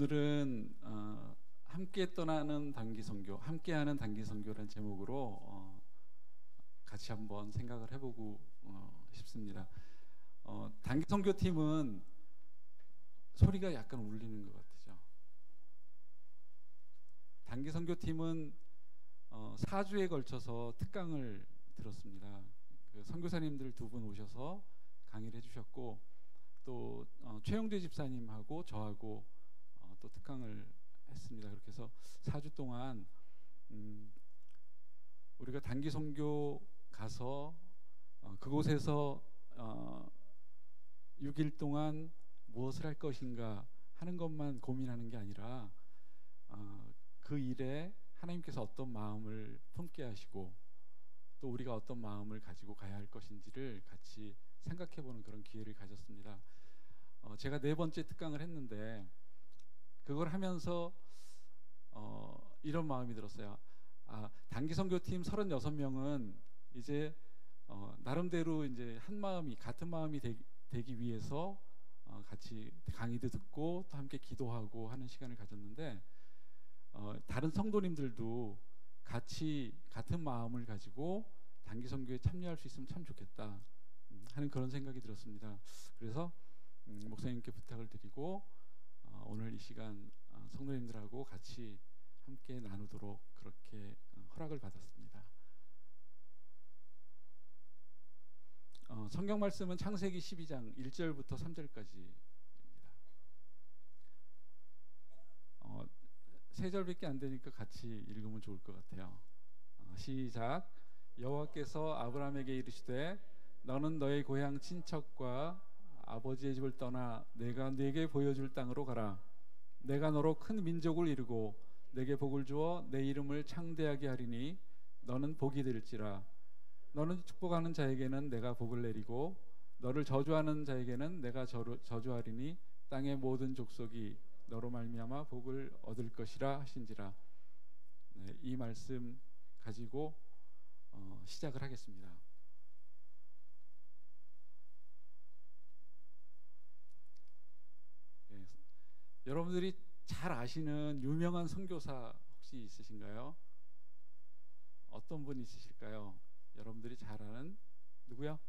오늘은 함께 떠나는 단기 선교, 함께하는 단기 선교라는 제목으로 같이 한번 생각을 해보고 싶습니다. 단기 선교 팀은 소리가 약간 울리는 것 같으죠. 단기 선교 팀은 4주에 걸쳐서 특강을 들었습니다. 그 선교사님들 두 분 오셔서 강의를 해주셨고, 또 최영재 집사님하고 저하고 또 특강을 했습니다. 그렇게 해서 4주 동안 우리가 단기 선교 가서 그곳에서 6일 동안 무엇을 할 것인가 하는 것만 고민하는 게 아니라 그 일에 하나님께서 어떤 마음을 품게 하시고 또 우리가 어떤 마음을 가지고 가야 할 것인지를 같이 생각해보는 그런 기회를 가졌습니다. 제가 4번째 특강을 했는데 그걸 하면서 이런 마음이 들었어요. 단기 선교팀 36명은 이제 나름대로 이제 한 마음이, 같은 마음이 되기 위해서 같이 강의도 듣고 또 함께 기도하고 하는 시간을 가졌는데, 다른 성도님들도 같이 같은 마음을 가지고 단기 선교에 참여할 수 있으면 참 좋겠다 하는 그런 생각이 들었습니다. 그래서 목사님께 부탁을 드리고 오늘 이 시간 성도님들하고 같이 함께 나누도록 그렇게 허락을 받았습니다. 성경 말씀은 창세기 12장 1절부터 3절까지입니다. 3절밖에 안 되니까 같이 읽으면 좋을 것 같아요. 시작. 여호와께서 아브라함에게 이르시되 너는 너의 고향 친척과 아버지의 집을 떠나 내가 네게 보여줄 땅으로 가라. 내가 너로 큰 민족을 이루고 내게 복을 주어 내 이름을 창대하게 하리니 너는 복이 될지라. 너는 축복하는 자에게는 내가 복을 내리고 너를 저주하는 자에게는 내가 저주하리니 땅의 모든 족속이 너로 말미암아 복을 얻을 것이라 하신지라. 네, 이 말씀 가지고 시작을 하겠습니다. 네, 여러분들이 잘 아시는 유명한 선교사 혹시 있으신가요? 어떤 분 있으실까요? 여러분들이 잘 아는 누구요?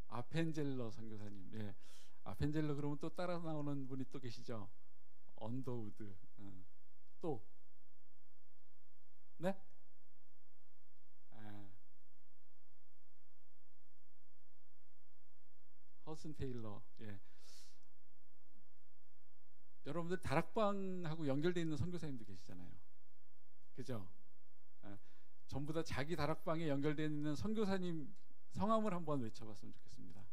아펜젤러 선교사님. 네. 아펜젤러 그러면 또 따라 나오는 분이 또 계시죠? 언더우드. 또 네? 허슨 테일러. 예. 여러분들 다락방하고 연결되어 있는 선교사님도 계시잖아요. 그죠? 전부 다 자기 다락방에 연결되어 있는 선교사님 성함을 한번 외쳐봤으면 좋겠습니다.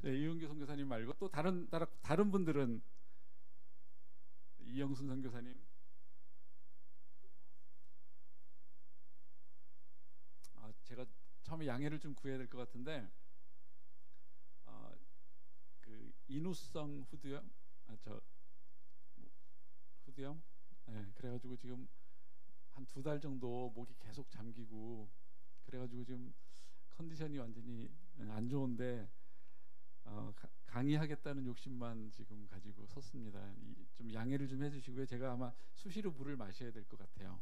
네, 이은규 선교사님 말고 또 다른 분들은 이영순 선교사님. 제가 처음에 양해를 좀 구해야 될 것 같은데 그 인후성 후두염, 후두염, 네, 그래가지고 지금 한 2달 정도 목이 계속 잠기고 그래가지고 지금 컨디션이 완전히 안 좋은데 강의하겠다는 욕심만 지금 가지고 섰습니다. 좀 양해를 좀 해주시고요. 제가 아마 수시로 물을 마셔야 될 것 같아요.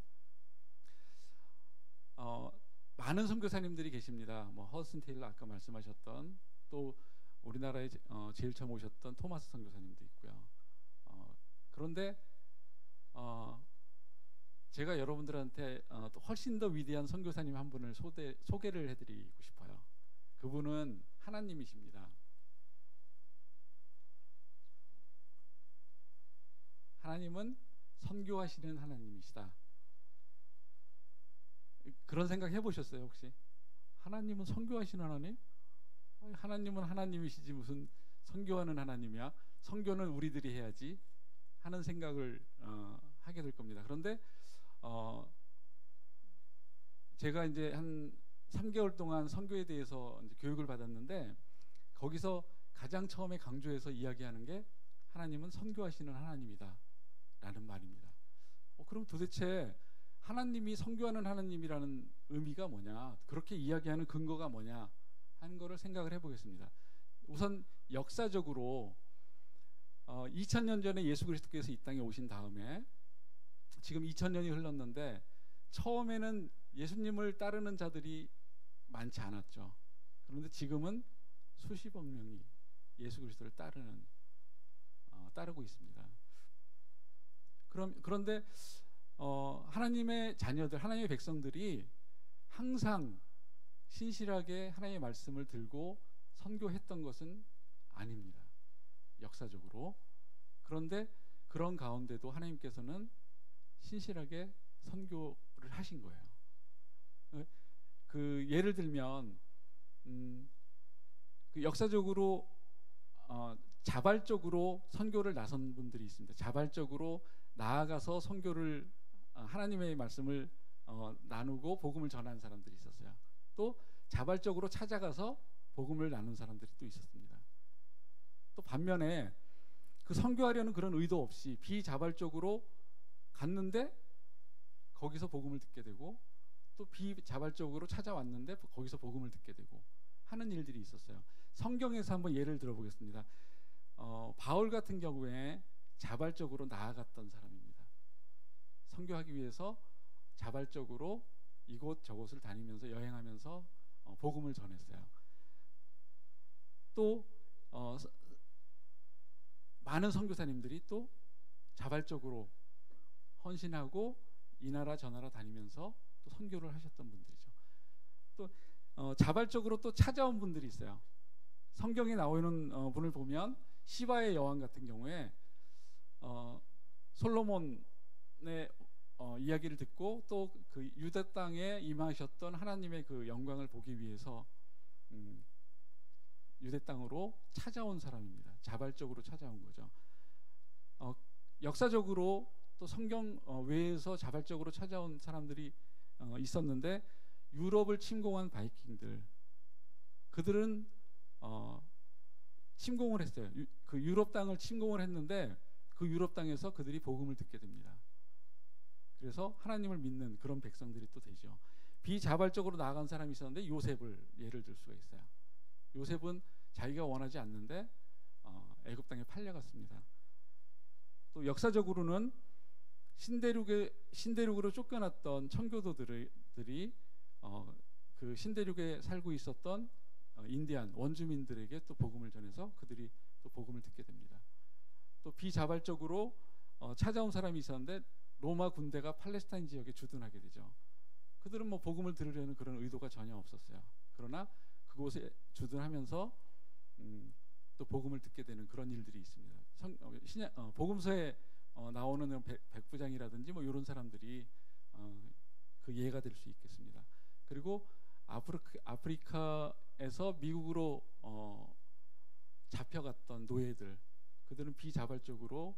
많은 선교사님들이 계십니다. 뭐 허슨 테일러 아까 말씀하셨던, 또 우리나라에 제일 처음 오셨던 토마스 선교사님도 있고요. 그런데 제가 여러분들한테 훨씬 더 위대한 선교사님 한 분을 소개를 해드리고 싶어요. 그분은 하나님이십니다. 하나님은 선교하시는 하나님이시다. 그런 생각 해보셨어요 혹시? 하나님은 선교하시는 하나님? 하나님은 하나님이시지 무슨 선교하는 하나님이야? 선교는 우리들이 해야지 하는 생각을 하게 될 겁니다. 그런데 제가 이제 한 3개월 동안 선교에 대해서 이제 교육을 받았는데 거기서 가장 처음에 강조해서 이야기하는 게 하나님은 선교하시는 하나님이다 라는 말입니다. 그럼 도대체 하나님이 선교하는 하나님이라는 의미가 뭐냐, 그렇게 이야기하는 근거가 뭐냐 하는 거를 생각을 해보겠습니다. 우선 역사적으로 2000년 전에 예수 그리스도께서 이 땅에 오신 다음에 지금 2000년이 흘렀는데 처음에는 예수님을 따르는 자들이 많지 않았죠. 그런데 지금은 수십억 명이 예수 그리스도를 따르고 있습니다. 그런데 하나님의 자녀들, 하나님의 백성들이 항상 신실하게 하나님의 말씀을 들고 선교했던 것은 아닙니다. 역사적으로. 그런데 그런 가운데도 하나님께서는 신실하게 선교를 하신 거예요. 그 예를 들면 그 역사적으로 자발적으로 선교를 나선 분들이 있습니다. 자발적으로 나아가서 선교를 하나님의 말씀을 나누고 복음을 전하는 사람들이 있었어요. 또 자발적으로 찾아가서 복음을 나눈 사람들이 또 있었습니다. 또 반면에 그 선교하려는 그런 의도 없이 비자발적으로 갔는데 거기서 복음을 듣게 되고 또 비자발적으로 찾아왔는데 거기서 복음을 듣게 되고 하는 일들이 있었어요. 성경에서 한번 예를 들어보겠습니다. 바울 같은 경우에 자발적으로 나아갔던 사람입니다. 선교하기 위해서 자발적으로 이곳 저곳을 다니면서 여행하면서 복음을 전했어요. 또 많은 선교사님들이 또 자발적으로 헌신하고 이 나라 저 나라 다니면서 또 선교를 하셨던 분들이죠. 또 자발적으로 또 찾아온 분들이 있어요. 성경에 나오는 분을 보면 시바의 여왕 같은 경우에 솔로몬의 이야기를 듣고 또 그 유대 땅에 임하셨던 하나님의 그 영광을 보기 위해서 유대 땅으로 찾아온 사람입니다. 자발적으로 찾아온 거죠. 역사적으로 또 성경 외에서 자발적으로 찾아온 사람들이 있었는데 유럽을 침공한 바이킹들, 그들은 침공을 했어요. 그 유럽 땅을 침공을 했는데 그 유럽 땅에서 그들이 복음을 듣게 됩니다. 그래서 하나님을 믿는 그런 백성들이 또 되죠. 비자발적으로 나아간 사람이 있었는데 요셉을 예를 들 수가 있어요. 요셉은 자기가 원하지 않는데 애굽 땅에 팔려갔습니다. 또 역사적으로는 신대륙으로 쫓겨났던 청교도들이 그 신대륙에 살고 있었던 인디안 원주민들에게 또 복음을 전해서 그들이 또 복음을 듣게 됩니다. 또 비자발적으로 찾아온 사람이 있었는데 로마 군대가 팔레스타인 지역에 주둔하게 되죠. 그들은 뭐 복음을 들으려는 그런 의도가 전혀 없었어요. 그러나 그곳에 주둔하면서 또 복음을 듣게 되는 그런 일들이 있습니다. 복음서에 나오는 백부장이라든지 뭐 이런 사람들이 그 예가 될 수 있겠습니다. 그리고 아프리카에서 미국으로 잡혀갔던 노예들, 그들은 비자발적으로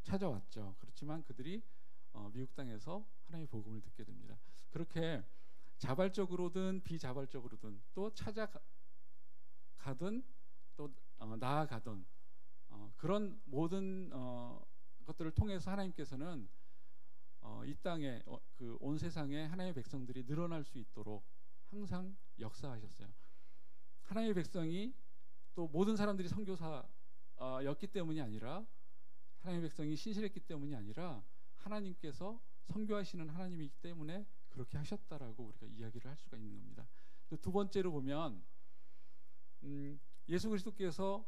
찾아왔죠. 그렇지만 그들이 미국 땅에서 하나님의 복음을 듣게 됩니다. 그렇게 자발적으로든 비자발적으로든 또 찾아가든 또 나아가든 그런 모든 것들을 통해서 하나님께서는 이 땅에 그 온 세상에 하나님의 백성들이 늘어날 수 있도록 항상 역사하셨어요. 하나님의 백성이 또 모든 사람들이 선교사였기 때문이 아니라 하나님의 백성이 신실했기 때문이 아니라 하나님께서 선교하시는 하나님이기 때문에 그렇게 하셨다라고 우리가 이야기를 할 수가 있는 겁니다. 또 두 번째로 보면 예수 그리스도께서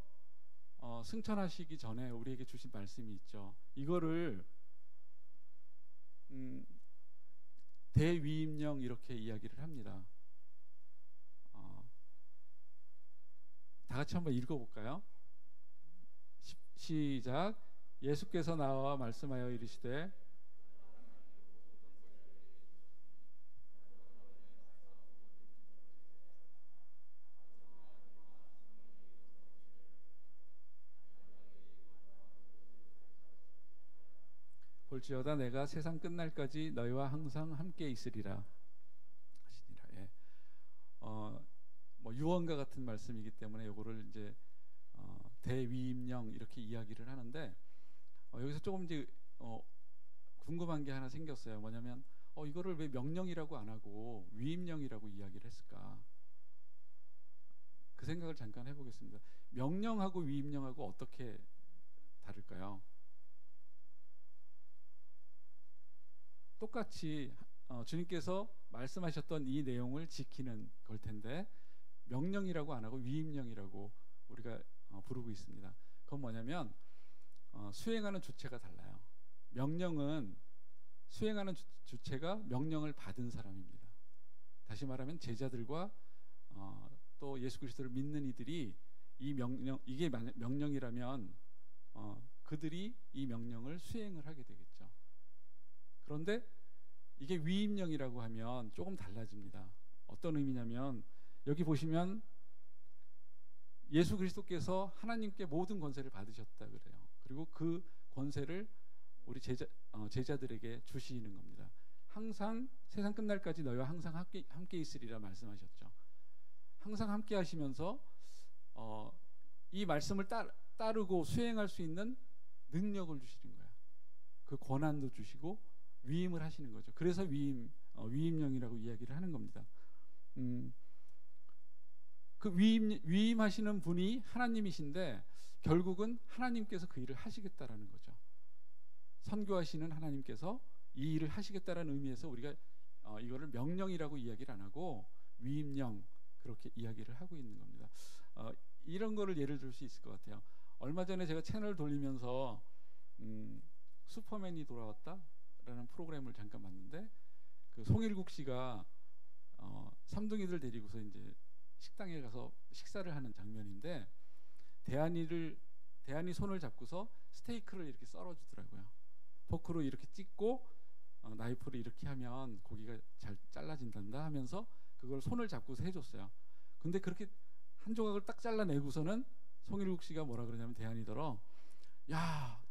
승천하시기 전에 우리에게 주신 말씀이 있죠. 이거를 대위임령 이렇게 이야기를 합니다. 다 같이 한번 읽어볼까요? 시작. 예수께서 나와 말씀하여 이르시되 볼지어다 내가 세상 끝날까지 너희와 항상 함께 있으리라 하시니라. 예. 뭐 유언과 같은 말씀이기 때문에 이거를 이제 대위임령 이렇게 이야기를 하는데 여기서 조금 이제 궁금한 게 하나 생겼어요. 뭐냐면 이거를 왜 명령이라고 안 하고 위임령이라고 이야기를 했을까? 그 생각을 잠깐 해보겠습니다. 명령하고 위임령하고 어떻게 다를까요? 똑같이 주님께서 말씀하셨던 이 내용을 지키는 걸 텐데 명령이라고 안 하고 위임령이라고 우리가 부르고 있습니다. 그건 뭐냐면 수행하는 주체가 달라요. 명령은 수행하는 주체가 명령을 받은 사람입니다. 다시 말하면 제자들과 또 예수 그리스도를 믿는 이들이 이 명령, 이게 명령이라면 그들이 이 명령을 수행을 하게 되겠죠. 그런데 이게 위임령이라고 하면 조금 달라집니다. 어떤 의미냐면 여기 보시면 예수 그리스도께서 하나님께 모든 권세를 받으셨다 그래요. 그리고 그 권세를 우리 제자들에게 주시는 겁니다. 항상 세상 끝날까지 너희와 항상 함께 있으리라 말씀하셨죠. 항상 함께 하시면서 이 말씀을 따르고 수행할 수 있는 능력을 주시는 거야. 그 권한도 주시고 위임을 하시는 거죠. 그래서 위임령이라고 이야기를 하는 겁니다. 그 위임하시는 분이 하나님이신데 결국은 하나님께서 그 일을 하시겠다라는 거죠. 선교하시는 하나님께서 이 일을 하시겠다라는 의미에서 우리가 이거를 명령이라고 이야기를 안 하고 위임령 그렇게 이야기를 하고 있는 겁니다. 이런 거를 예를 들 수 있을 것 같아요. 얼마 전에 제가 채널을 돌리면서 슈퍼맨이 돌아왔다라는 프로그램을 잠깐 봤는데 그 송일국 씨가 삼둥이들 데리고서 이제 식당에 가서 식사를 하는 장면인데 대한이 손을 잡고서 스테이크를 이렇게 썰어주더라고요. 포크로 이렇게 찍고 나이프로 이렇게 하면 고기가 잘 잘라진단다 하면서 그걸 손을 잡고서 해줬어요. 근데 그렇게 한 조각을 딱 잘라내고서는 송일국 씨가 뭐라 그러냐면 대한이더러 야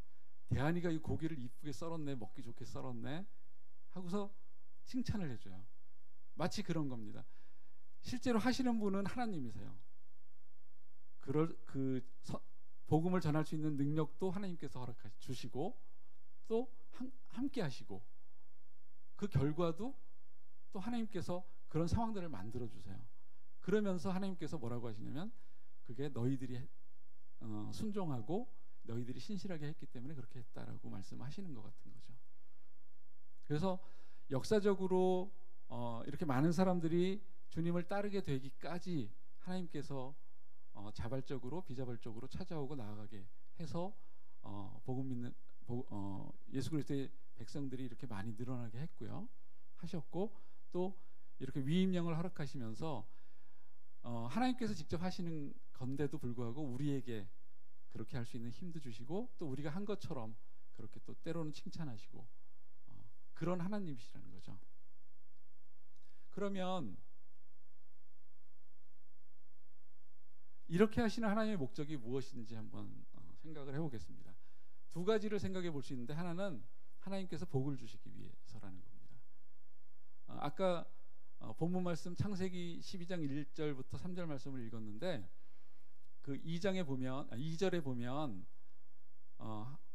대한이가 이 고기를 이쁘게 썰었네, 먹기 좋게 썰었네 하고서 칭찬을 해줘요. 마치 그런 겁니다. 실제로 하시는 분은 하나님이세요. 복음을 전할 수 있는 능력도 하나님께서 허락해 주시고 또 함께 하시고 그 결과도 또 하나님께서 그런 상황들을 만들어 주세요. 그러면서 하나님께서 뭐라고 하시냐면 그게 너희들이 순종하고 너희들이 신실하게 했기 때문에 그렇게 했다라고 말씀하시는 것 같은 거죠. 그래서 역사적으로 이렇게 많은 사람들이 주님을 따르게 되기까지 하나님께서 자발적으로 비자발적으로 찾아오고 나아가게 해서 복음 믿는 예수 그리스도의 백성들이 이렇게 많이 늘어나게 했고요. 하셨고 또 이렇게 위임령을 허락하시면서 하나님께서 직접 하시는 건데도 불구하고 우리에게 그렇게 할 수 있는 힘도 주시고 또 우리가 한 것처럼 그렇게 또 때로는 칭찬하시고 그런 하나님이시라는 거죠. 그러면 이렇게 하시는 하나님의 목적이 무엇인지 한번 생각을 해보겠습니다. 두 가지를 생각해 볼 수 있는데 하나는 하나님께서 복을 주시기 위해서라는 겁니다. 아까 본문 말씀 창세기 12장 1절부터 3절 말씀을 읽었는데 그 2절에 보면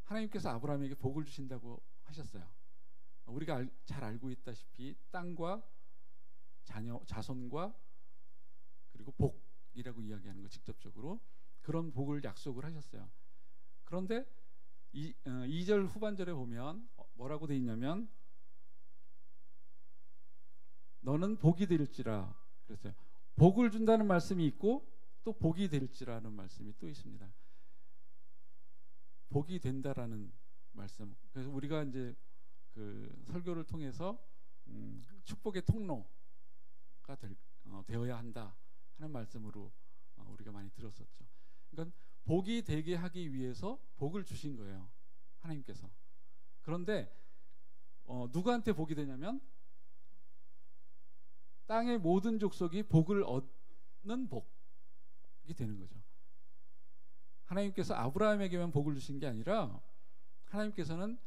하나님께서 아브라함에게 복을 주신다고 하셨어요. 우리가 잘 알고 있다시피 땅과 자손과 그리고 복이라고 이야기하는 거 직접적으로 그런 복을 약속을 하셨어요. 그런데 2절 후반절에 보면 뭐라고 돼 있냐면 너는 복이 될지라 그랬어요. 복을 준다는 말씀이 있고 또 복이 될지라는 말씀이 또 있습니다. 복이 된다라는 말씀. 그래서 우리가 이제 그 설교를 통해서 축복의 통로가 되어야 한다 하는 말씀으로 우리가 많이 들었었죠. 그러니까 복이 되게 하기 위해서 복을 주신 거예요. 하나님께서. 그런데 누구한테 복이 되냐면 땅의 모든 족속이 복을 얻는 복이 되는 거죠. 하나님께서 아브라함에게만 복을 주신 게 아니라 하나님께서는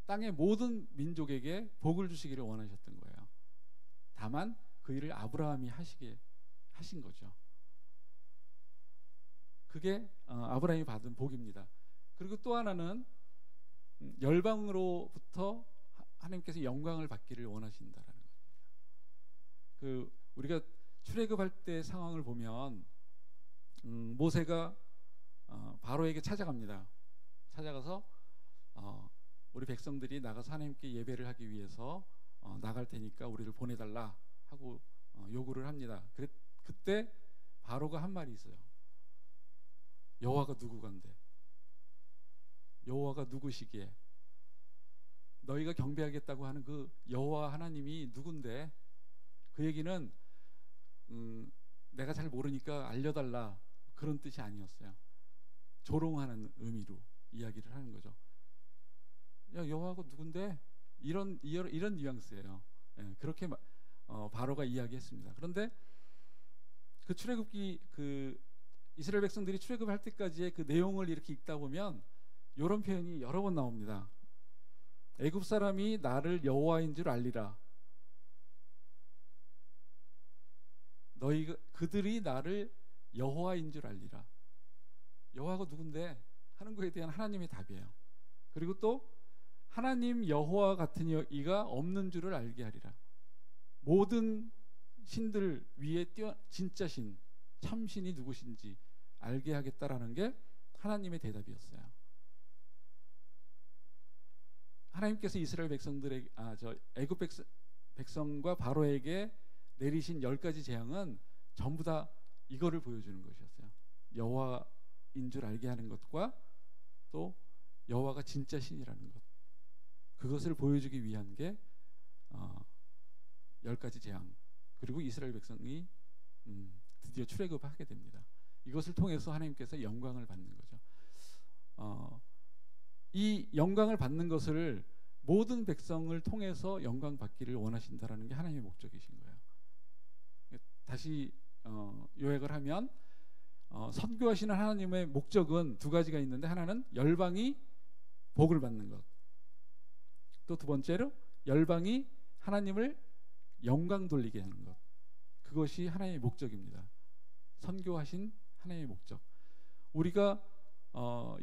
땅의 모든 민족에게 복을 주시기를 원하셨던 거예요. 다만 그 일을 아브라함이 하시게 하신 거죠. 그게 아브라함이 받은 복입니다. 그리고 또 하나는 열방으로부터 하나님께서 영광을 받기를 원하신다라는 겁니다. 우리가 출애굽할 때 상황을 보면 모세가 바로에게 찾아갑니다. 찾아가서 우리 백성들이 나가서 하나님께 예배를 하기 위해서 나갈 테니까 우리를 보내달라 하고 요구를 합니다. 그때 바로가 한 말이 있어요. 여호와가 누구간데? 여호와가 누구시기에? 너희가 경배하겠다고 하는 그 여호와 하나님이 누군데? 그 얘기는 내가 잘 모르니까 알려달라 그런 뜻이 아니었어요. 조롱하는 의미로 이야기를 하는 거죠. 야, 여호와가 누군데? 이런 뉘앙스예요. 예, 그렇게 바로가 이야기했습니다. 그런데 그 출애굽기 그 이스라엘 백성들이 출애굽할 때까지의 그 내용을 이렇게 읽다 보면 이런 표현이 여러 번 나옵니다. 애굽 사람이 나를 여호와인 줄 알리라. 그들이 나를 여호와인 줄 알리라. 여호와가 누군데 하는 거에 대한 하나님의 답이에요. 그리고 또 하나님 여호와 같은 이가 없는 줄을 알게 하리라. 모든 신들 위에 진짜 신, 참신이 누구신지 알게 하겠다라는 게 하나님의 대답이었어요. 하나님께서 이스라엘 백성들에게 애굽 백성과 바로에게 내리신 10가지 재앙은 전부 다 이거를 보여주는 것이었어요. 여호와인 줄 알게 하는 것과 또 여호와가 진짜 신이라는 것, 그것을 보여주기 위한 게 10가지 재앙, 그리고 이스라엘 백성이 드디어 출애굽하게 됩니다. 이것을 통해서 하나님께서 영광을 받는 거죠. 이 영광을 받는 것을 모든 백성을 통해서 영광 받기를 원하신다라는 게 하나님의 목적이신 거예요. 다시 요약을 하면 선교하시는 하나님의 목적은 두 가지가 있는데, 하나는 열방이 복을 받는 것, 또 두 번째로 열방이 하나님을 영광 돌리게 하는 것. 그것이 하나님의 목적입니다. 선교하신 하나님의 목적. 우리가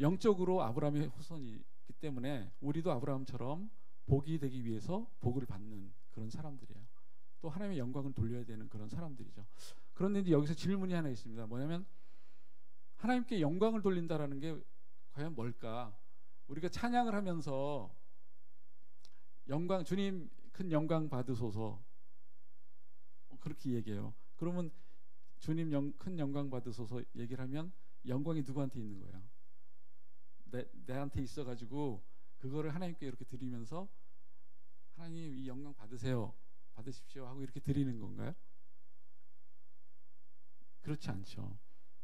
영적으로 아브라함의 후손이기 때문에 우리도 아브라함처럼 복이 되기 위해서 복을 받는 그런 사람들이에요. 또 하나님의 영광을 돌려야 되는 그런 사람들이죠. 그런데 이제 여기서 질문이 하나 있습니다. 뭐냐면 하나님께 영광을 돌린다라는 게 과연 뭘까? 우리가 찬양을 하면서 영광, 주님 큰 영광 받으소서, 그렇게 얘기해요. 그러면 주님 큰 영광 받으소서 얘기를 하면 영광이 누구한테 있는 거예요? 내한테 있어가지고 그거를 하나님께 이렇게 드리면서 하나님 이 영광 받으십시오 하고 이렇게 드리는 건가요? 그렇지 않죠.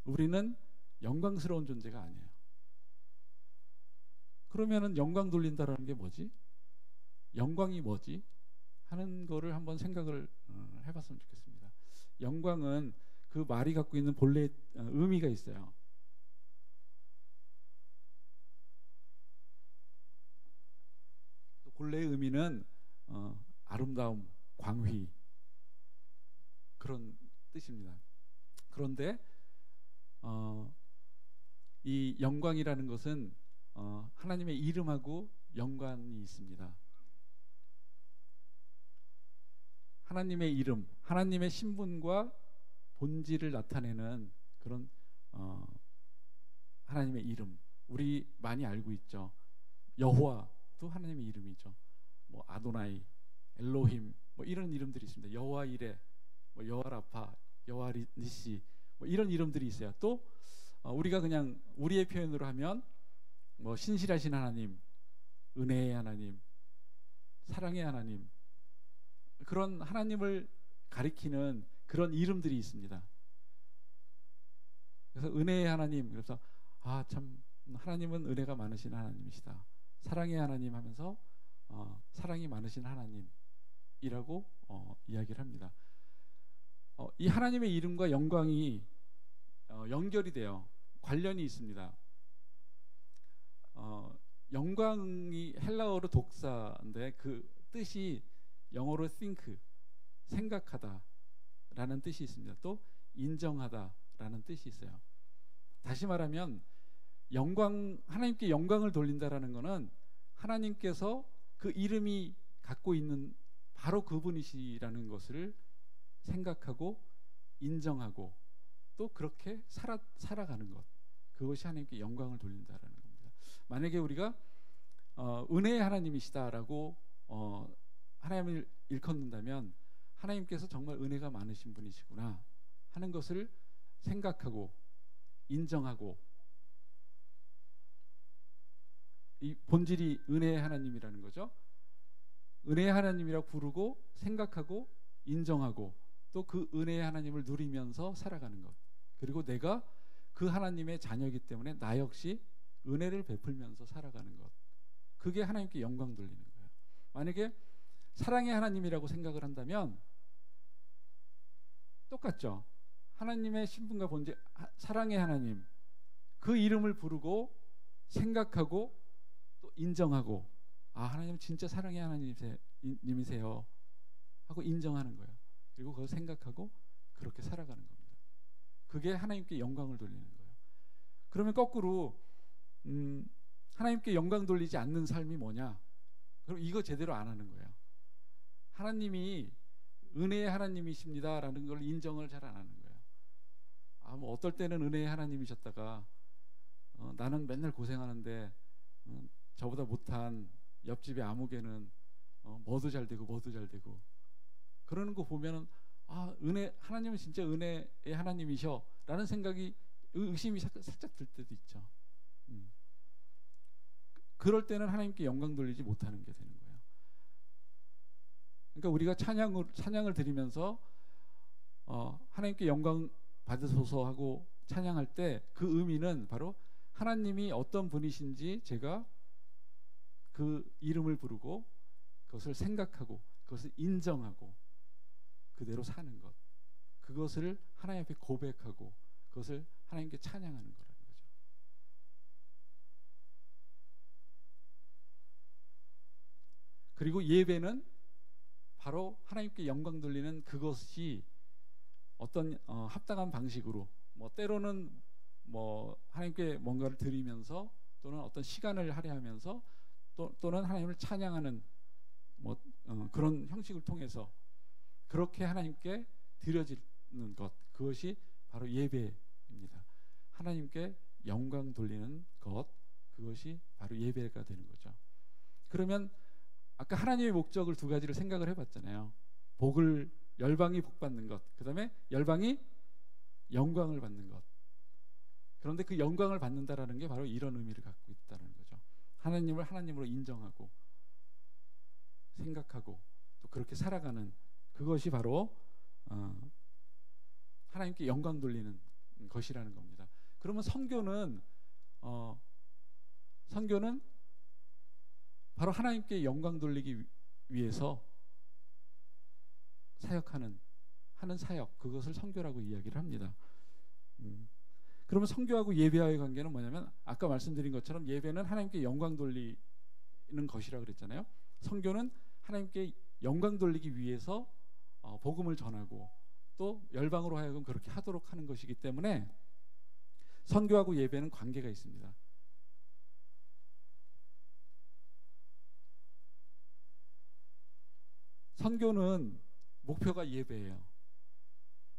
우리는 영광스러운 존재가 아니에요. 그러면은 영광 돌린다라는 게 뭐지? 영광이 뭐지? 하는 거를 한번 생각을 해봤으면 좋겠습니다. 영광은 그 말이 갖고 있는 본래 의미가 있어요. 본래의 의미는 아름다움, 광휘, 그런 뜻입니다. 그런데 이 영광이라는 것은 하나님의 이름하고 연관이 있습니다. 하나님의 이름, 하나님의 신분과 본질을 나타내는 그런 하나님의 이름, 우리 많이 알고 있죠. 여호와도 하나님의 이름이죠. 뭐 아도나이, 엘로힘, 뭐 이런 이름들이 있습니다. 여호와 이레, 뭐 여호와 라파, 여호와 니시, 뭐 이런 이름들이 있어요. 또 우리가 그냥 우리의 표현으로 하면 뭐 신실하신 하나님, 은혜의 하나님, 사랑의 하나님, 그런 하나님을 가리키는 그런 이름들이 있습니다. 그래서 은혜의 하나님, 그래서 참 하나님은 은혜가 많으신 하나님이시다. 사랑의 하나님 하면서 사랑이 많으신 하나님이라고 이야기를 합니다. 이 하나님의 이름과 영광이 연결이 돼요. 관련이 있습니다. 영광이 헬라어로 독사인데 그 뜻이 영어로 think, 생각하다라는 뜻이 있습니다. 또 인정하다라는 뜻이 있어요. 다시 말하면 하나님께 영광을 돌린다라는 것은 하나님께서 그 이름이 갖고 있는 바로 그분이시라는 것을 생각하고 인정하고 또 그렇게 살아가는 것, 그것이 하나님께 영광을 돌린다라는 겁니다. 만약에 우리가 은혜의 하나님이시다라고 하나님을 일컫는다면 하나님께서 정말 은혜가 많으신 분이시구나 하는 것을 생각하고 인정하고, 이 본질이 은혜의 하나님이라는 거죠. 은혜의 하나님이라고 부르고 생각하고 인정하고 또 그 은혜의 하나님을 누리면서 살아가는 것, 그리고 내가 그 하나님의 자녀이기 때문에 나 역시 은혜를 베풀면서 살아가는 것, 그게 하나님께 영광 돌리는 거예요. 만약에 사랑의 하나님이라고 생각을 한다면 똑같죠. 하나님의 신분과 본질, 사랑의 하나님, 그 이름을 부르고 생각하고 또 인정하고, 아, 하나님 진짜 사랑의 하나님이세요 하고 인정하는 거예요. 그리고 그걸 생각하고 그렇게 살아가는 겁니다. 그게 하나님께 영광을 돌리는 거예요. 그러면 거꾸로 하나님께 영광 돌리지 않는 삶이 뭐냐? 그럼 이거 제대로 안 하는 거예요. 하나님이 은혜의 하나님이십니다라는 걸 인정을 잘 안 하는 거예요. 뭐 어떨 때는 은혜의 하나님이셨다가 나는 맨날 고생하는데 저보다 못한 옆집의 아무개는 뭐도 잘 되고 뭐도 잘 되고 그러는 거 보면은 하나님은 진짜 은혜의 하나님이셔라는 생각이, 의심이 살짝 들 때도 있죠. 그럴 때는 하나님께 영광 돌리지 못하는 게 되는 거예요. 그러니까 우리가 찬양을 드리면서 하나님께 영광 받으소서 하고 찬양할 때 그 의미는 바로 하나님이 어떤 분이신지 제가 그 이름을 부르고 그것을 생각하고 그것을 인정하고 그대로 사는 것, 그것을 하나님 앞에 고백하고 그것을 하나님께 찬양하는 거라는 거죠. 그리고 예배는 바로 하나님께 영광 돌리는 그것이 어떤 합당한 방식으로, 때로는 하나님께 뭔가를 드리면서 또는 어떤 시간을 할애하면서 또는 하나님을 찬양하는 그런 형식을 통해서 그렇게 하나님께 드려지는 것, 그것이 바로 예배입니다. 하나님께 영광 돌리는 것, 그것이 바로 예배가 되는 거죠. 그러면 아까 하나님의 목적을 두 가지를 생각을 해봤잖아요. 열방이 복 받는 것, 그 다음에 열방이 영광을 받는 것. 그런데 그 영광을 받는다라는 게 바로 이런 의미를 갖고 있다는 거죠. 하나님을 하나님으로 인정하고 생각하고 또 그렇게 살아가는, 그것이 바로 하나님께 영광 돌리는 것이라는 겁니다. 그러면 선교는 바로 하나님께 영광 돌리기 위해서 사역하는 사역, 그것을 선교라고 이야기를 합니다. 그러면 선교하고 예배와의 관계는 뭐냐면, 아까 말씀드린 것처럼 예배는 하나님께 영광 돌리는 것이라고 그랬잖아요. 선교는 하나님께 영광 돌리기 위해서 복음을 전하고 또 열방으로 하여금 그렇게 하도록 하는 것이기 때문에 선교하고 예배는 관계가 있습니다. 선교는 목표가 예배예요.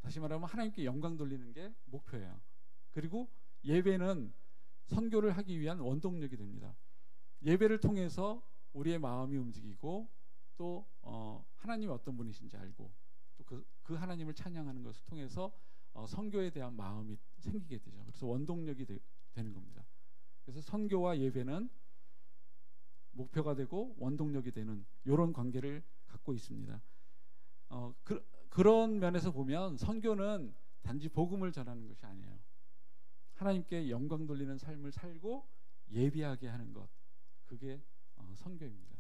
다시 말하면 하나님께 영광 돌리는 게 목표예요. 그리고 예배는 선교를 하기 위한 원동력이 됩니다. 예배를 통해서 우리의 마음이 움직이고 또 하나님이 어떤 분이신지 알고 또 그 하나님을 찬양하는 것을 통해서 선교에 대한 마음이 생기게 되죠. 그래서 원동력이 되는 겁니다. 그래서 선교와 예배는 목표가 되고 원동력이 되는 이런 관계를 갖고 있습니다. 그런 면에서 보면 선교는 단지 복음을 전하는 것이 아니에요. 하나님께 영광 돌리는 삶을 살고 예비하게 하는 것, 그게 선교입니다.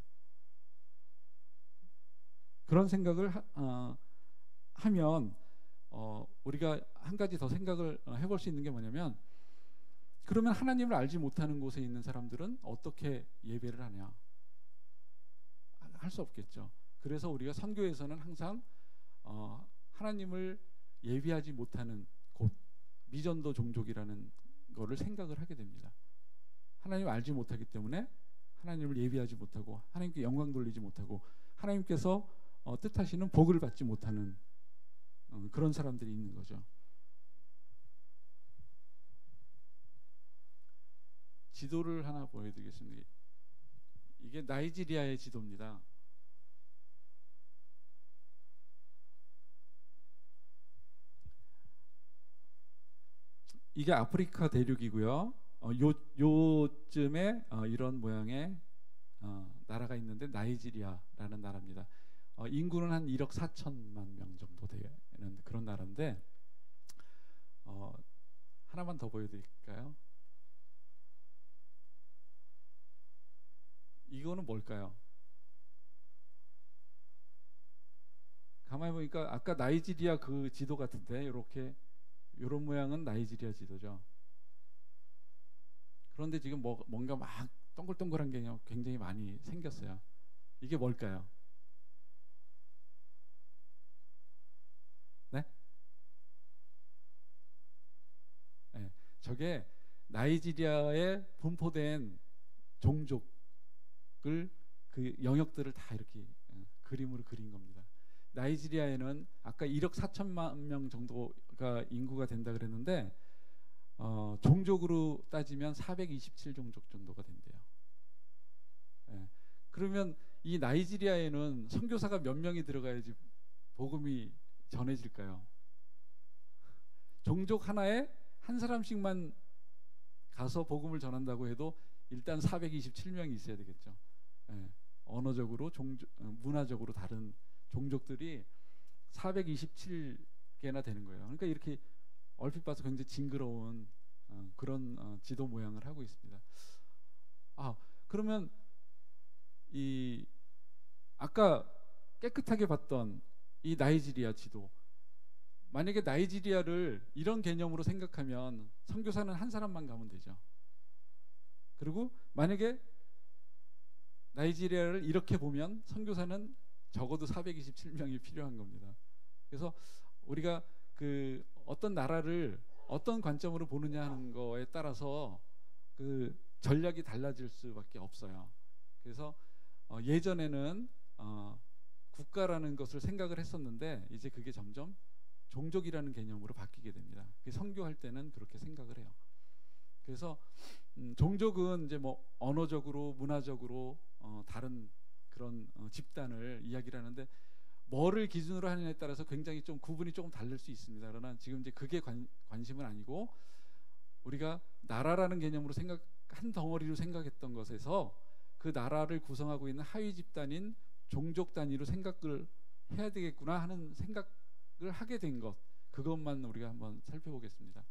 그런 생각을 하면 우리가 한 가지 더 생각을 해볼 수 있는 게 뭐냐면, 그러면 하나님을 알지 못하는 곳에 있는 사람들은 어떻게 예배를 하냐? 할 수 없겠죠. 그래서 우리가 선교에서는 항상 하나님을 예비하지 못하는 곳, 미전도 종족이라는 거를 생각을 하게 됩니다. 하나님을 알지 못하기 때문에 하나님을 예비하지 못하고 하나님께 영광 돌리지 못하고 하나님께서 뜻하시는 복을 받지 못하는 그런 사람들이 있는 거죠. 지도를 하나 보여드리겠습니다. 이게 나이지리아의 지도입니다. 이게 아프리카 대륙이고요. 요쯤에 이런 모양의 나라가 있는데 나이지리아라는 나라입니다. 인구는 한 1억 4천만 명 정도 되는 그런 나라인데 하나만 더 보여드릴까요? 이거는 뭘까요? 가만히 보니까 아까 나이지리아 그 지도 같은데 이런 모양은 나이지리아 지도죠. 그런데 지금 뭔가 막 동글동글한 게 굉장히 많이 생겼어요. 이게 뭘까요? 네? 네. 저게 나이지리아에 분포된 종족을 그 영역들을 다 이렇게 그림으로 그린 겁니다. 나이지리아에는 아까 1억 4천만 명 정도가 인구가 된다 그랬는데 종족으로 따지면 427종족 정도가 된대요. 예. 그러면 이 나이지리아에는 선교사가 몇 명이 들어가야지 복음이 전해질까요? 종족 하나에 한 사람씩만 가서 복음을 전한다고 해도 일단 427명이 있어야 되겠죠. 예. 언어적으로 문화적으로 다른 종족들이 427개나 되는 거예요. 그러니까 이렇게 얼핏 봐서 굉장히 징그러운 그런 지도 모양을 하고 있습니다. 그러면 이 아까 깨끗하게 봤던 이 나이지리아 지도, 만약에 나이지리아를 이런 개념으로 생각하면 선교사는 한 사람만 가면 되죠. 그리고 만약에 나이지리아를 이렇게 보면 선교사는 적어도 427명이 필요한 겁니다. 그래서 우리가 그 어떤 나라를 어떤 관점으로 보느냐 하는 거에 따라서 그 전략이 달라질 수밖에 없어요. 그래서 예전에는 국가라는 것을 생각을 했었는데 이제 그게 점점 종족이라는 개념으로 바뀌게 됩니다. 선교할 때는 그렇게 생각을 해요. 그래서 종족은 이제 뭐 언어적으로 문화적으로 다른 그런 집단을 이야기를 하는데 뭐를 기준으로 하느냐에 따라서 굉장히 좀 구분이 조금 다를 수 있습니다. 그러나 지금 이제 그게 관심은 아니고 우리가 나라라는 개념으로 한 덩어리로 생각했던 것에서 그 나라를 구성하고 있는 하위 집단인 종족 단위로 생각을 해야 되겠구나 하는 생각을 하게 된 것, 그것만 우리가 한번 살펴보겠습니다.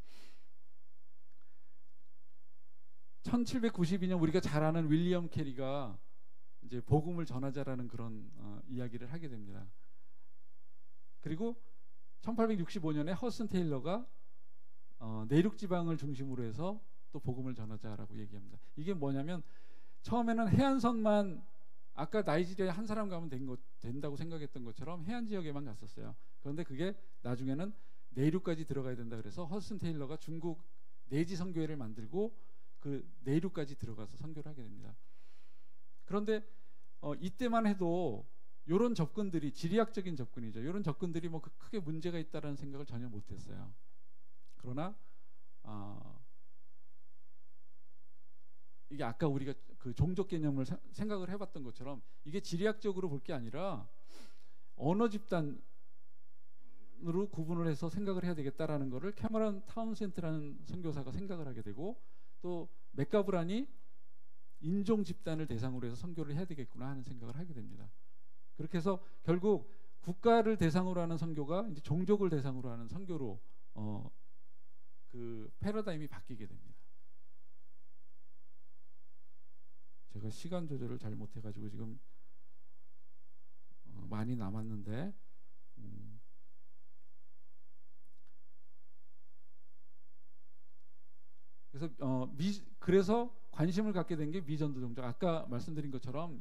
1792년 우리가 잘 아는 윌리엄 캐리가 이제 복음을 전하자라는 그런 이야기를 하게 됩니다. 그리고 1865년에 허슨 테일러가 내륙 지방을 중심으로 해서 또 복음을 전하자라고 얘기합니다. 이게 뭐냐면 처음에는 해안선만, 아까 나이지리아에 한 사람 가면 된다고 생각했던 것처럼 해안 지역에만 갔었어요. 그런데 그게 나중에는 내륙까지 들어가야 된다 그래서 허슨 테일러가 중국 내지 선교회를 만들고 그 내륙까지 들어가서 선교를 하게 됩니다. 그런데 이때만 해도 이런 접근들이 지리학적인 접근이죠. 이런 접근들이 뭐 크게 문제가 있다라는 생각을 전혀 못했어요. 그러나 이게 아까 우리가 그 종족 개념을 생각을 해봤던 것처럼 이게 지리학적으로 볼 게 아니라 언어 집단으로 구분을 해서 생각을 해야 되겠다라는 것을 캐머런 타운센트라는 선교사가 생각을 하게 되고, 또 맥가브란이 인종 집단을 대상으로 해서 선교를 해야 되겠구나 하는 생각을 하게 됩니다. 그렇게 해서 결국 국가를 대상으로 하는 선교가 이제 종족을 대상으로 하는 선교로 그 패러다임이 바뀌게 됩니다. 제가 시간 조절을 잘 못해가지고 지금 많이 남았는데 그래서 관심을 갖게 된 게 미전도 종족. 아까 말씀드린 것처럼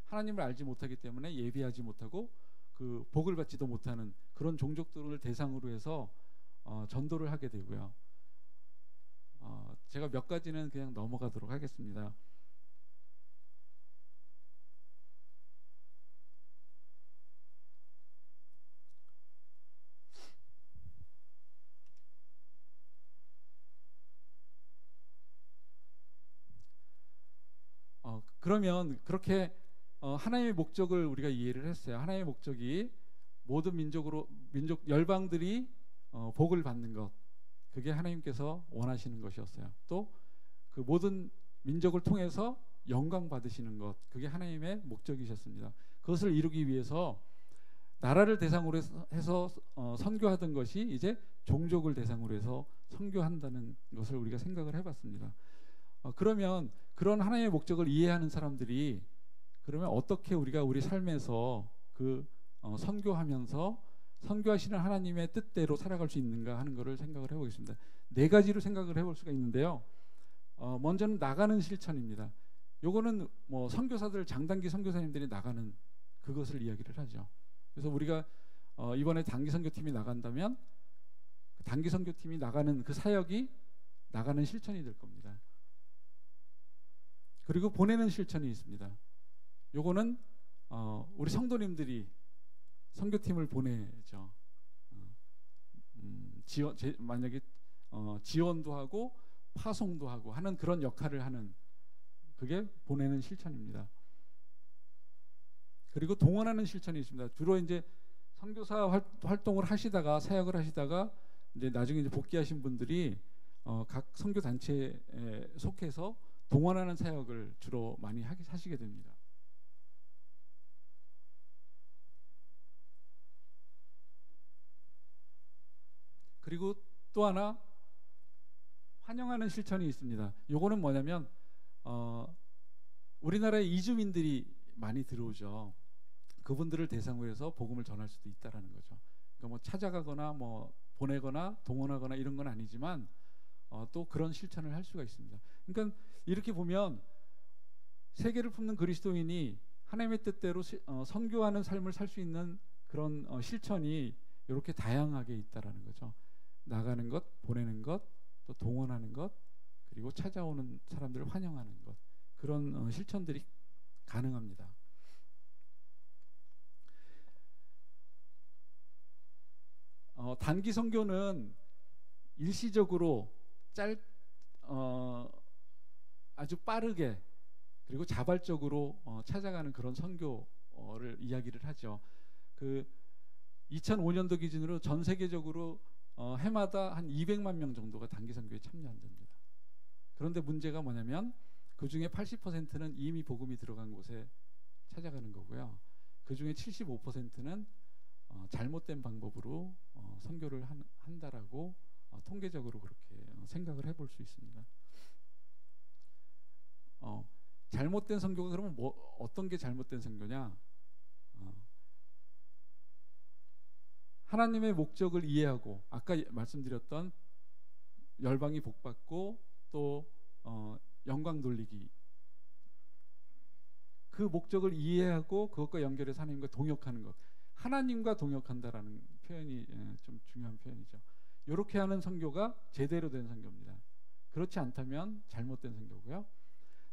하나님을 알지 못하기 때문에 예비하지 못하고 그 복을 받지도 못하는 그런 종족들을 대상으로 해서 전도를 하게 되고요. 제가 몇 가지는 그냥 넘어가도록 하겠습니다. 그러면 그렇게 하나님의 목적을 우리가 이해를 했어요. 하나님의 목적이 모든 민족 열방들이 복을 받는 것, 그게 하나님께서 원하시는 것이었어요. 또 그 모든 민족을 통해서 영광 받으시는 것, 그게 하나님의 목적이셨습니다. 그것을 이루기 위해서 나라를 대상으로 해서 선교하던 것이 이제 종족을 대상으로 해서 선교한다는 것을 우리가 생각을 해봤습니다. 그러면 그런 하나님의 목적을 이해하는 사람들이 그러면 어떻게 우리가 우리 삶에서 선교하면서 선교하시는 하나님의 뜻대로 살아갈 수 있는가 하는 것을 생각을 해보겠습니다. 네 가지로 생각을 해볼 수가 있는데요. 먼저는 나가는 실천입니다. 요거는 뭐 선교사들, 장단기 선교사님들이 나가는 그것을 이야기를 하죠. 그래서 우리가 이번에 단기 선교팀이 나간다면 그 단기 선교팀이 나가는 그 사역이 나가는 실천이 될 겁니다. 그리고 보내는 실천이 있습니다. 요거는 우리 성도님들이 선교팀을 보내죠. 만약에 지원도 하고 파송도 하고 하는 그런 역할을 하는, 그게 보내는 실천입니다. 그리고 동원하는 실천이 있습니다. 주로 이제 선교사 활동을 하시다가, 사역을 하시다가 이제 나중에 이제 복귀하신 분들이 각 선교 단체에 속해서 동원하는 사역을 주로 많이 하시게 됩니다. 그리고 또 하나 환영하는 실천이 있습니다. 요거는 뭐냐면 우리나라에 이주민들이 많이 들어오죠. 그분들을 대상으로 해서 복음을 전할 수도 있다라는 거죠. 그러니까 뭐 찾아가거나 뭐 보내거나 동원하거나 이런 건 아니지만 또 그런 실천을 할 수가 있습니다. 그러니까 이렇게 보면 세계를 품는 그리스도인이 하나님의 뜻대로 선교하는 삶을 살 수 있는 그런 실천이 이렇게 다양하게 있다라는 거죠. 나가는 것, 보내는 것, 또 동원하는 것, 그리고 찾아오는 사람들을 환영하는 것, 그런 실천들이 가능합니다. 단기 선교는 일시적으로 아주 빠르게 그리고 자발적으로 찾아가는 그런 선교를 이야기를 하죠. 그 2005년도 기준으로 전 세계적으로 해마다 한 200만 명 정도가 단기 선교에 참여한답니다. 그런데 문제가 뭐냐면 그 중에 80%는 이미 복음이 들어간 곳에 찾아가는 거고요. 그 중에 75%는 잘못된 방법으로 선교를 한다라고 통계적으로 그렇게 생각을 해볼 수 있습니다. 잘못된 선교가 그러면 어떤 게 잘못된 선교냐? 하나님의 목적을 이해하고 아까 말씀드렸던 열방이 복받고 또 영광 돌리기, 그 목적을 이해하고 그것과 연결해서 하나님과 동역하는 것, 하나님과 동역한다라는 표현이 좀 중요한 표현이죠. 이렇게 하는 선교가 제대로 된 선교입니다. 그렇지 않다면 잘못된 선교고요.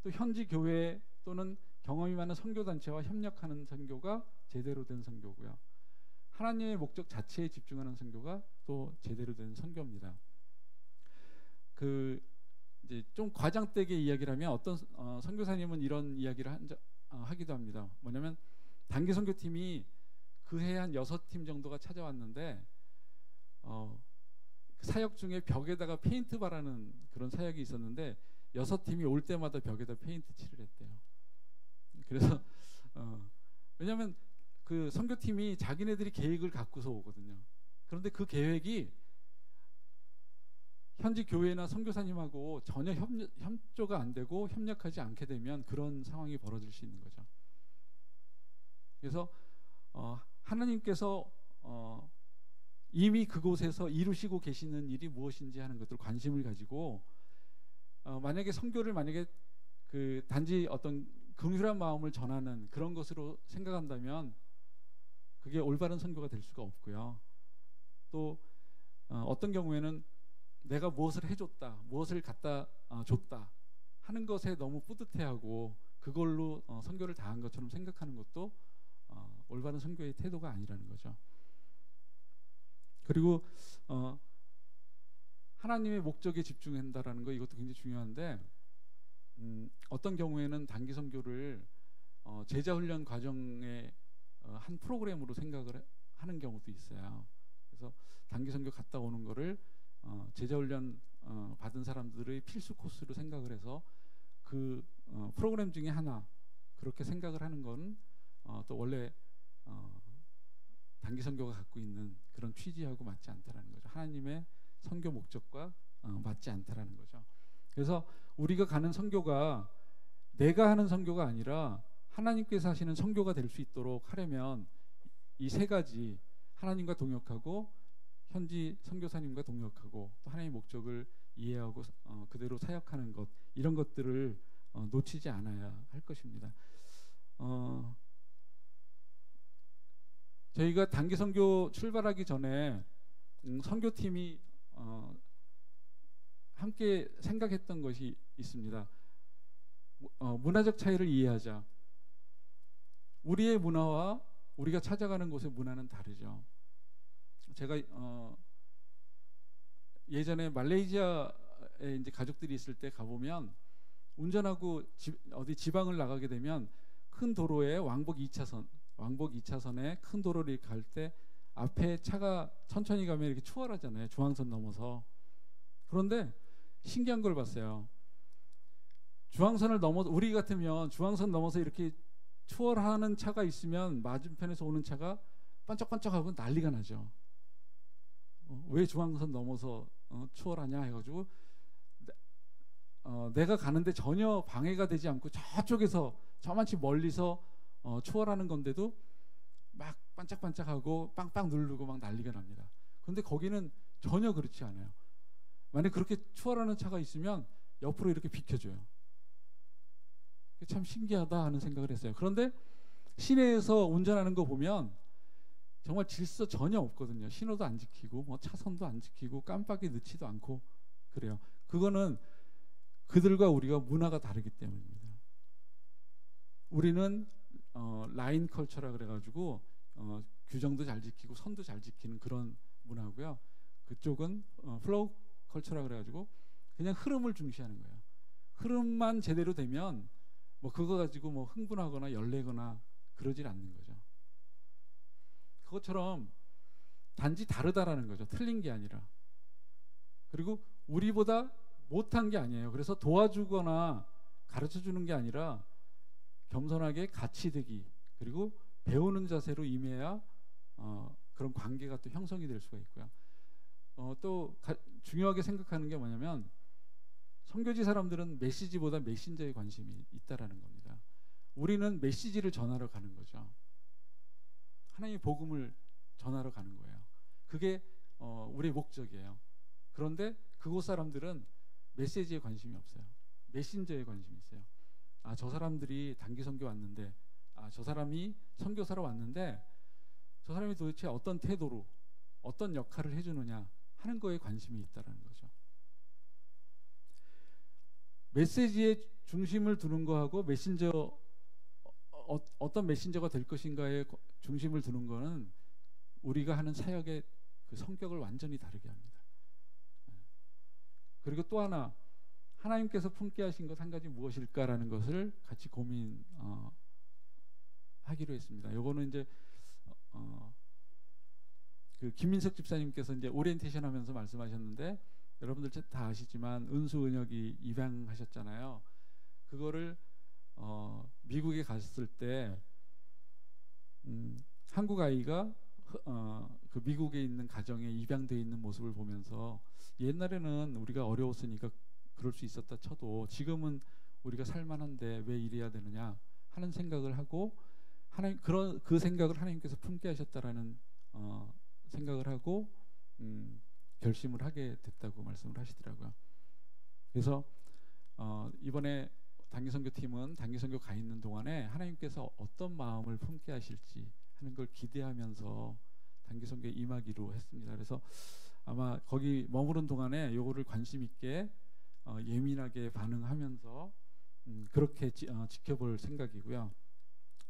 또 현지 교회 또는 경험이 많은 선교단체와 협력하는 선교가 제대로 된 선교고요. 하나님의 목적 자체에 집중하는 선교가 또 제대로 된 선교입니다. 이제 좀 과장되게 이야기를 하면 어떤 선교사님은 이런 이야기를 하기도 합니다. 뭐냐면 단기 선교팀이 그해 한 6팀 정도가 찾아왔는데 사역 중에 벽에다가 페인트 바르는 그런 사역이 있었는데 6팀이 올 때마다 벽에다 페인트 칠을 했대요. 그래서 왜냐하면 그 선교팀이 자기네들이 계획을 갖고서 오거든요. 그런데 그 계획이 현지 교회나 선교사님하고 전혀 협조가 안 되고 협력하지 않게 되면 그런 상황이 벌어질 수 있는 거죠. 그래서 하나님께서 이미 그곳에서 이루시고 계시는 일이 무엇인지 하는 것들 관심을 가지고 만약에 선교를 그 단지 어떤 긍휼한 마음을 전하는 그런 것으로 생각한다면 그게 올바른 선교가 될 수가 없고요. 또 어떤 경우에는 내가 무엇을 해줬다, 무엇을 갖다 줬다 하는 것에 너무 뿌듯해하고 그걸로 선교를 다한 것처럼 생각하는 것도 올바른 선교의 태도가 아니라는 거죠. 그리고 하나님의 목적에 집중한다라는 거, 이것도 굉장히 중요한데 어떤 경우에는 단기 선교를 제자 훈련 과정의 한 프로그램으로 생각을 하는 경우도 있어요. 그래서 단기 선교 갔다 오는 거를 제자 훈련 받은 사람들의 필수 코스로 생각을 해서 그 프로그램 중에 하나 그렇게 생각을 하는 건 또 원래 단기 선교가 갖고 있는 그런 취지하고 맞지 않다라는 거죠. 하나님의 선교 목적과 맞지 않다라는 거죠. 그래서 우리가 가는 선교가 내가 하는 선교가 아니라 하나님께서 하시는 선교가 될 수 있도록 하려면 이 세 가지, 하나님과 동역하고 현지 선교사님과 동역하고 또 하나님의 목적을 이해하고 그대로 사역하는 것, 이런 것들을 놓치지 않아야 할 것입니다. 저희가 단기 선교 출발하기 전에 선교팀이 함께 생각했던 것이 있습니다. 문화적 차이를 이해하자. 우리의 문화와 우리가 찾아가는 곳의 문화는 다르죠. 제가 예전에 말레이시아에 이제 가족들이 있을 때 가보면 운전하고 어디 지방을 나가게 되면 큰 도로에 왕복 2차선에 큰 도로를 갈 때 앞에 차가 천천히 가면 이렇게 추월하잖아요. 중앙선 넘어서. 그런데 신기한 걸 봤어요. 중앙선을 넘어서, 우리 같으면 중앙선 넘어서 이렇게 추월하는 차가 있으면 맞은편에서 오는 차가 반짝반짝하고 난리가 나죠. 왜 중앙선 넘어서 추월하냐 해가지고 내가 가는데 전혀 방해가 되지 않고 저쪽에서 저만치 멀리서 추월하는 건데도 막 반짝반짝하고 빵빵 누르고 막 난리가 납니다. 그런데 거기는 전혀 그렇지 않아요. 만약 그렇게 추월하는 차가 있으면 옆으로 이렇게 비켜줘요. 참 신기하다 하는 생각을 했어요. 그런데 시내에서 운전하는 거 보면 정말 질서 전혀 없거든요. 신호도 안 지키고 뭐 차선도 안 지키고 깜빡이 넣지도 않고 그래요. 그거는 그들과 우리가 문화가 다르기 때문입니다. 우리는 라인 컬처라 그래가지고 규정도 잘 지키고 선도 잘 지키는 그런 문화고요. 그쪽은 플로우 컬처라 그래가지고 그냥 흐름을 중시하는 거예요. 흐름만 제대로 되면 뭐 그거 가지고 뭐 흥분하거나 열내거나 그러질 않는 거죠. 그것처럼 단지 다르다라는 거죠. 틀린 게 아니라. 그리고 우리보다 못한 게 아니에요. 그래서 도와주거나 가르쳐주는 게 아니라 겸손하게 같이 되기, 그리고 배우는 자세로 임해야 그런 관계가 또 형성이 될 수가 있고요. 또 중요하게 생각하는 게 뭐냐면 선교지 사람들은 메시지보다 메신저에 관심이 있다라는 겁니다. 우리는 메시지를 전하러 가는 거죠. 하나님의 복음을 전하러 가는 거예요. 그게 우리의 목적이에요. 그런데 그곳 사람들은 메시지에 관심이 없어요. 메신저에 관심이 있어요. 아, 저 사람들이 단기 선교 왔는데, 아, 저 사람이 선교사로 왔는데 저 사람이 도대체 어떤 태도로 어떤 역할을 해주느냐 하는 거에 관심이 있다라는 거죠. 메시지에 중심을 두는 거하고 메신저, 어떤 메신저가 될 것인가에 중심을 두는 거는 우리가 하는 사역의 그 성격을 완전히 다르게 합니다. 그리고 또 하나, 하나님께서 품게 하신 것 한 가지 무엇일까라는 것을 같이 고민하기로 했습니다. 요거는 이제 그 김민석 집사님께서 이제 오리엔테이션 하면서 말씀하셨는데, 여러분들 다 아시지만 은수 은혁이 입양하셨잖아요. 그거를 미국에 갔을 때 한국 아이가 그 미국에 있는 가정에 입양되어 있는 모습을 보면서, 옛날에는 우리가 어려웠으니까 그럴 수 있었다 쳐도 지금은 우리가 살만한데 왜 이래야 되느냐 하는 생각을 하고, 하나님 그 생각을 하나님께서 품게 하셨다라는 생각을 하고 결심을 하게 됐다고 말씀을 하시더라고요. 그래서 이번에 단기선교팀은 단기선교 가 있는 동안에 하나님께서 어떤 마음을 품게 하실지 하는 걸 기대하면서 단기선교에 임하기로 했습니다. 그래서 아마 거기 머무른 동안에 요거를 관심 있게 예민하게 반응하면서 그렇게 지켜볼 생각이고요.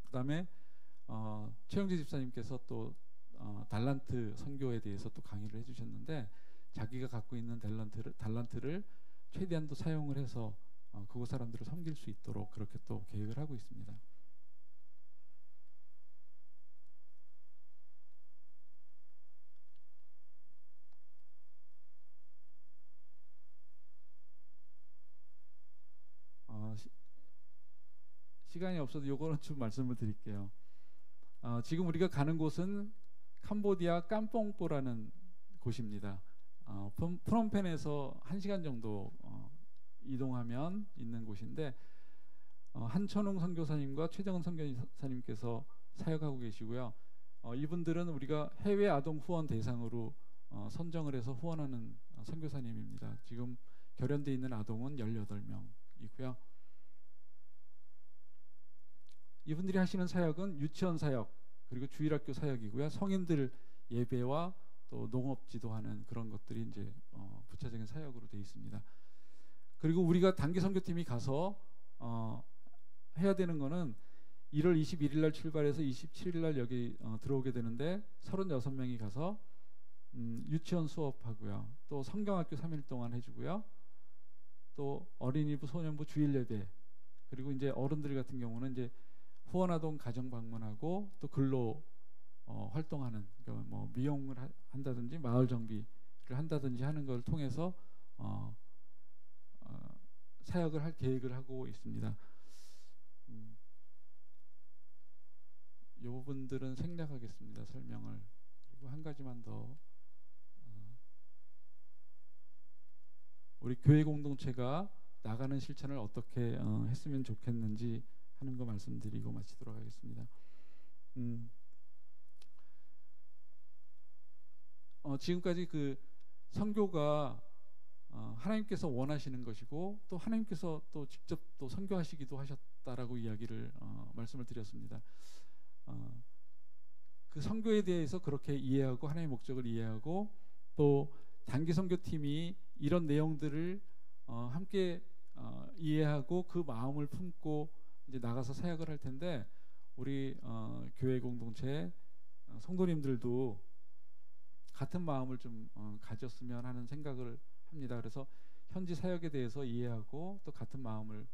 그 다음에 최영재 집사님께서 또 달란트 선교에 대해서 또 강의를 해주셨는데, 자기가 갖고 있는 달란트를 최대한 또 사용을 해서 그곳 사람들을 섬길 수 있도록 그렇게 또 계획을 하고 있습니다. 어, 시간이 없어서 요거는 좀 말씀을 드릴게요. 지금 우리가 가는 곳은 캄보디아 깜뽕뽀라는 곳입니다. 프놈펜에서 1시간 정도 이동하면 있는 곳인데 한천웅 선교사님과 최정은 선교사님께서 사역하고 계시고요. 이분들은 우리가 해외 아동 후원 대상으로 선정을 해서 후원하는 선교사님입니다. 지금 결연돼 있는 아동은 18명이고요. 이분들이 하시는 사역은 유치원 사역 그리고 주일학교 사역이고요. 성인들 예배와 또 농업 지도하는 그런 것들이 이제 부차적인 사역으로 되어 있습니다. 그리고 우리가 단기 선교팀이 가서 해야 되는 거는 1월 21일 날 출발해서 27일 날 여기 들어오게 되는데 36명이 가서 유치원 수업하고요. 또 성경학교 3일 동안 해주고요. 또 어린이부 소년부 주일 예배 그리고 이제 어른들 같은 경우는 이제 후원아동 가정 방문하고 또 근로 활동하는 그러니까 뭐 미용을 한다든지 마을 정비를 한다든지 하는 걸 통해서 사역을 할 계획을 하고 있습니다. 이 부분들은 생략하겠습니다. 설명을. 그리고 한 가지만 더 우리 교회 공동체가 나가는 실천을 어떻게 했으면 좋겠는지 하는 거 말씀드리고 마치도록 하겠습니다. 지금까지 그 선교가 하나님께서 원하시는 것이고 또 하나님께서 또 직접 또 선교하시기도 하셨다라고 이야기를 말씀을 드렸습니다. 그 선교에 대해서 그렇게 이해하고 하나님의 목적을 이해하고 또 단기 선교팀이 이런 내용들을 함께 이해하고 그 마음을 품고 이제 나가서 사역을 할 텐데 우리 교회 공동체 성도님들도 같은 마음을 좀 가졌으면 하는 생각을 합니다. 그래서 현지 사역에 대해서 이해하고 또 같은 마음을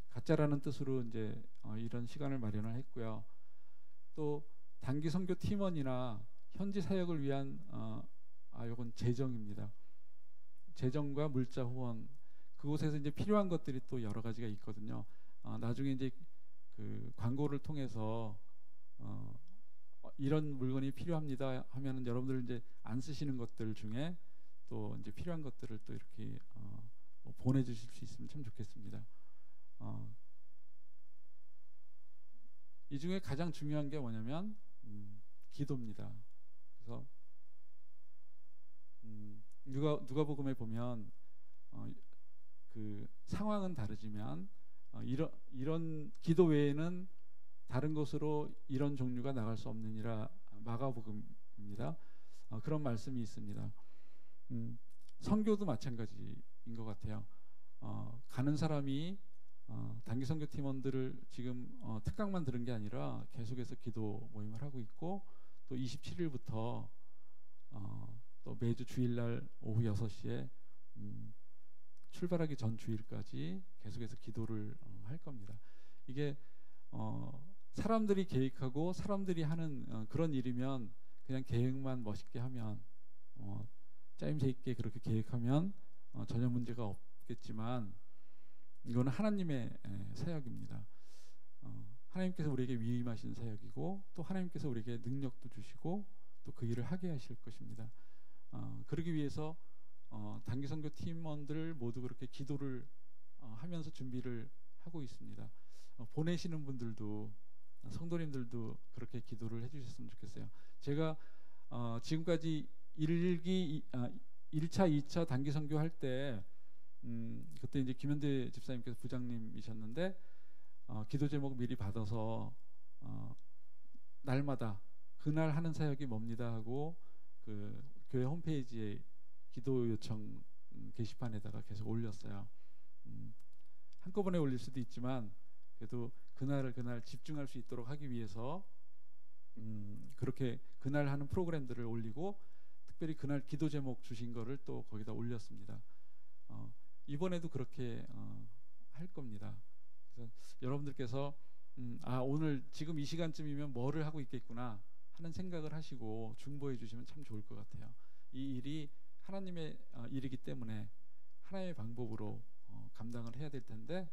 갖자라는 뜻으로 이제 이런 시간을 마련을 했고요. 또 단기 선교 팀원이나 현지 사역을 위한 요건 재정입니다. 재정과 물자 후원 그곳에서 이제 필요한 것들이 또 여러 가지가 있거든요. 나중에 이제 그 광고를 통해서 이런 물건이 필요합니다 하면은 여러분들 이제 안 쓰시는 것들 중에 또 이제 필요한 것들을 또 이렇게 보내주실 수 있으면 참 좋겠습니다. 이 중에 가장 중요한 게 뭐냐면 기도입니다. 그래서 누가복음에 보면 그 상황은 다르지만 이런 기도 외에는 다른 곳으로 이런 종류가 나갈 수 없느니라 마가복음입니다. 그런 말씀이 있습니다. 선교도 마찬가지인 것 같아요. 가는 사람이 단기 선교 팀원들을 지금 특강만 들은 게 아니라 계속해서 기도 모임을 하고 있고 또 27일부터 또 매주 주일날 오후 6시에 출발하기 전 주일까지 계속해서 기도를 할 겁니다. 이게 사람들이 계획하고 사람들이 하는 그런 일이면 그냥 계획만 멋있게 하면 짜임새 있게 그렇게 계획하면 전혀 문제가 없겠지만 이거는 하나님의 사역입니다. 하나님께서 우리에게 위임하신 사역이고 또 하나님께서 우리에게 능력도 주시고 또 그 일을 하게 하실 것입니다. 그러기 위해서 단기 선교 팀원들 모두 그렇게 기도를 하면서 준비를 하고 있습니다. 보내시는 분들도 성도님들도 그렇게 기도를 해주셨으면 좋겠어요. 제가 지금까지 1차, 2차 단기 선교 할 때 그때 이제 김현대 집사님께서 부장님이셨는데 기도 제목 미리 받아서 날마다 그날 하는 사역이 뭡니다 하고 그 교회 홈페이지에 기도 요청 게시판에다가 계속 올렸어요. 한꺼번에 올릴 수도 있지만 그래도 그날 집중할 수 있도록 하기 위해서 그렇게 그날 하는 프로그램들을 올리고 특별히 그날 기도 제목 주신 거를 또 거기다 올렸습니다. 이번에도 그렇게 할 겁니다. 그래서 여러분들께서 오늘 지금 이 시간쯤이면 뭐를 하고 있겠구나 하는 생각을 하시고 중보해 주시면 참 좋을 것 같아요. 이 일이 하나님의 일이기 때문에 하나님의 방법으로 감당을 해야 될 텐데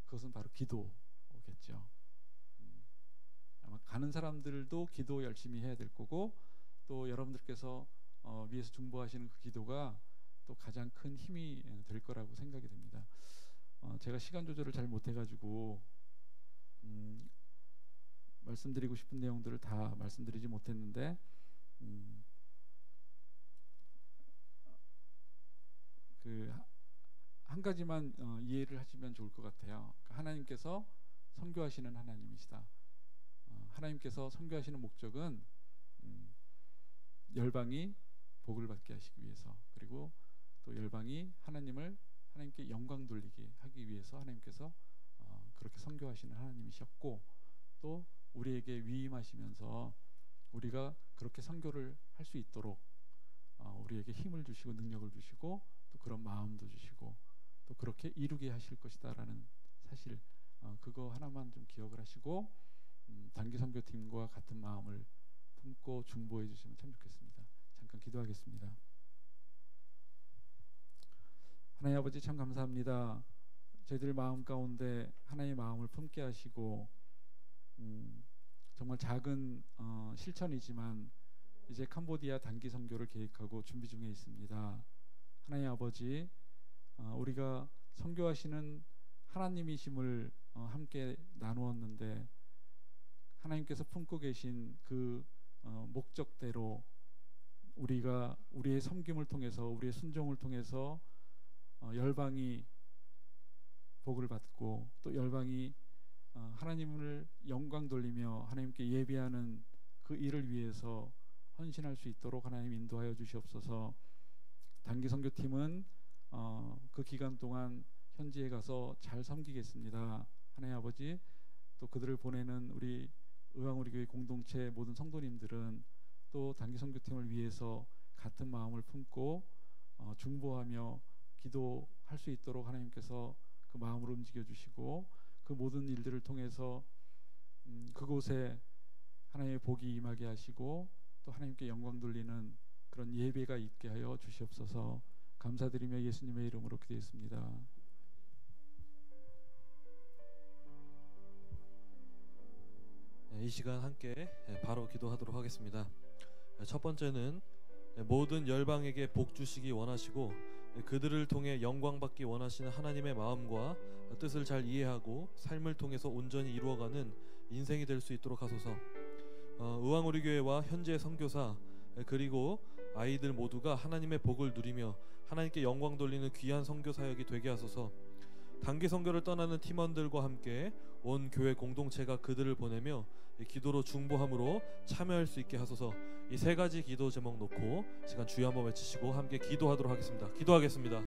그것은 바로 기도겠죠. 아마 가는 사람들도 기도 열심히 해야 될 거고, 또 여러분들께서 위에서 중보하시는 그 기도가 또 가장 큰 힘이 될 거라고 생각이 됩니다. 제가 시간 조절을 잘 못해가지고 말씀드리고 싶은 내용들을 다 말씀드리지 못했는데 그 한 가지만 이해를 하시면 좋을 것 같아요. 그러니까 하나님께서 선교하시는 하나님이시다. 하나님께서 선교하시는 목적은 열방이 복을 받게 하시기 위해서, 그리고 또 열방이 하나님께 영광 돌리게 하기 위해서 하나님께서 그렇게 선교하시는 하나님이셨고, 또 우리에게 위임하시면서 우리가 그렇게 선교를 할 수 있도록 우리에게 힘을 주시고 능력을 주시고 또 그런 마음도 주시고 또 그렇게 이루게 하실 것이다라는 사실, 그거 하나만 좀 기억을 하시고 단기 선교팀과 같은 마음을 품고 중보해 주시면 참 좋겠습니다. 잠깐 기도하겠습니다. 하나님 아버지, 참 감사합니다. 저희들 마음 가운데 하나님의 마음을 품게 하시고 정말 작은 실천이지만 이제 캄보디아 단기 선교를 계획하고 준비 중에 있습니다. 하나님 아버지, 우리가 선교하시는 하나님이심을 함께 나누었는데 하나님께서 품고 계신 그 목적대로 우리가 우리의 섬김을 통해서, 우리의 순종을 통해서 열방이 복을 받고 또 열방이 하나님을 영광 돌리며 하나님께 예배하는 그 일을 위해서 헌신할 수 있도록 하나님 인도하여 주시옵소서. 단기 선교팀은 그 기간 동안 현지에 가서 잘 섬기겠습니다. 하나님 아버지, 또 그들을 보내는 우리 의왕우리교회 공동체 모든 성도님들은 또 단기 선교팀을 위해서 같은 마음을 품고 중보하며 기도할 수 있도록 하나님께서 그 마음을 움직여 주시고 그 모든 일들을 통해서 그곳에 하나님의 복이 임하게 하시고 또 하나님께 영광 돌리는 그런 예배가 있게 하여 주시옵소서. 감사드리며 예수님의 이름으로 기도했습니다. 이 시간 함께 바로 기도하도록 하겠습니다. 첫 번째는 모든 열방에게 복 주시기 원하시고 그들을 통해 영광 받기 원하시는 하나님의 마음과 뜻을 잘 이해하고 삶을 통해서 온전히 이루어가는 인생이 될 수 있도록 하소서. 의왕우리교회와 현재 선교사 그리고 아이들 모두가 하나님의 복을 누리며 하나님께 영광 돌리는 귀한 선교 사역이 되게 하소서. 단기 선교를 떠나는 팀원들과 함께 온 교회 공동체가 그들을 보내며 기도로 중보함으로 참여할 수 있게 하소서. 이 세 가지 기도 제목 놓고 시간 주여 한번 외치시고 함께 기도하도록 하겠습니다. 기도하겠습니다.